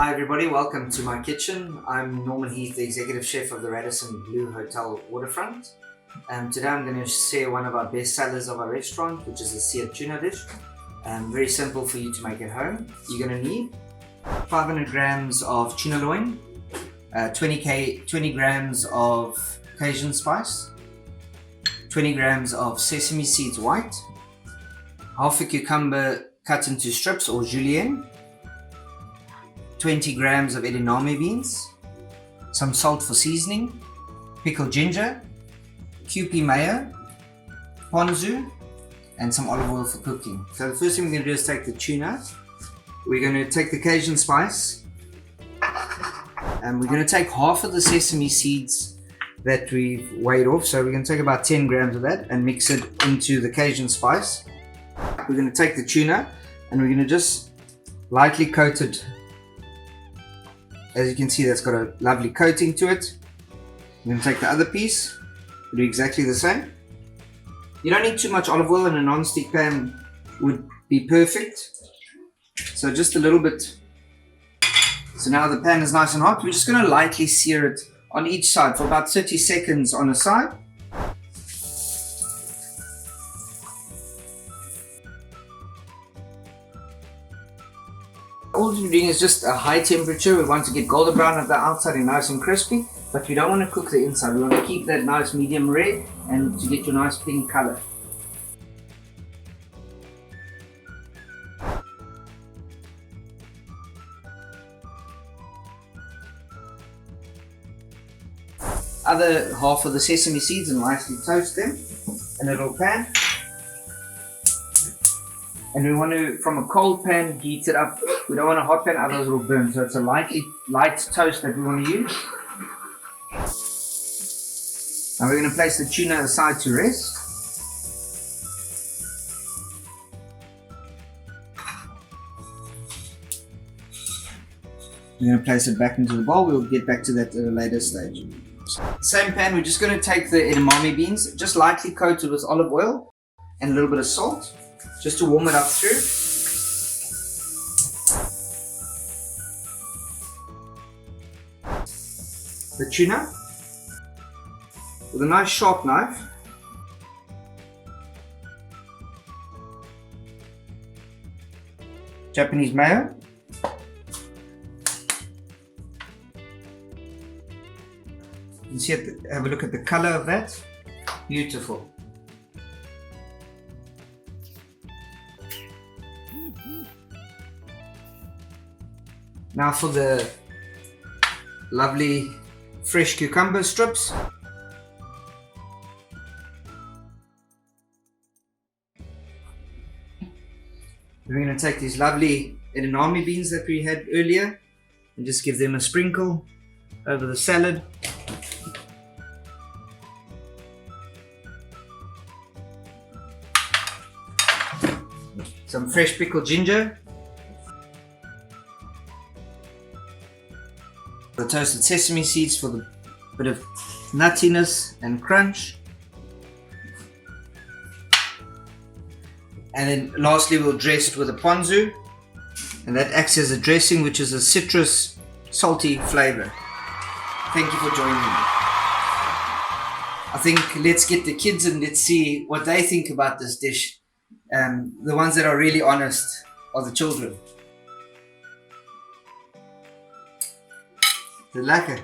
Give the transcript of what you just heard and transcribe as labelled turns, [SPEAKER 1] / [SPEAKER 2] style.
[SPEAKER 1] Hi everybody, welcome to my kitchen. I'm Norman Heath, the executive chef of the Radisson Hotel Waterfront. Today I'm going to share one of our best sellers of our restaurant, which is a seared tuna dish. Very simple for you to make at home. You're going to need 500 grams of tuna loin, 20 grams of cajun spice, 20 grams of sesame seeds white, half a cucumber cut into strips or julienne, 20 grams of edamame beans, some salt for seasoning, pickled ginger, Kewpie mayo, ponzu, and some olive oil for cooking. So the first thing we're going to do is take the tuna. We're going to take the cajun spice, and we're going to take half of the sesame seeds that we've weighed off. So we're going to take about 10 grams of that and mix it into the cajun spice. We're going to take the tuna and we're going to just lightly coat it. As you can see, that's got a lovely coating to it. I'm going to take the other piece, do exactly the same. You don't need too much olive oil, in a non-stick pan would be perfect. So just a little bit. So now the pan is nice and hot. We're just going to lightly sear it on each side for about 30 seconds on a side. All we're doing is just a high temperature. We want to get golden brown at the outside and nice and crispy, but we don't want to cook the inside. We want to keep that nice medium rare and to get your nice pink color. Other half of the sesame seeds and nicely toast them in a little pan. And we want to, from a cold pan, heat it up. We don't want a hot pan, otherwise it will burn. So it's a light toast that we want to use. Now we're going to place the tuna aside to rest. We're going to place it back into the bowl. We'll get back to that at a later stage. Same pan, we're just going to take the edamame beans, just lightly coated with olive oil and a little bit of salt, just to warm it up through. The tuna with a nice sharp knife. Japanese mayo. You can see have a look at the color of that. Beautiful. Now for the lovely fresh cucumber strips. We're going to take these lovely edamame beans that we had earlier and just give them a sprinkle over the salad. Some fresh pickled ginger. The toasted sesame seeds for the bit of nuttiness and crunch. And then lastly we'll dress it with a ponzu, and that acts as a dressing, which is a citrus salty flavor. Thank you for joining me. I think let's get the kids and let's see what they think about this dish. The ones that are really honest are the children. Lekker.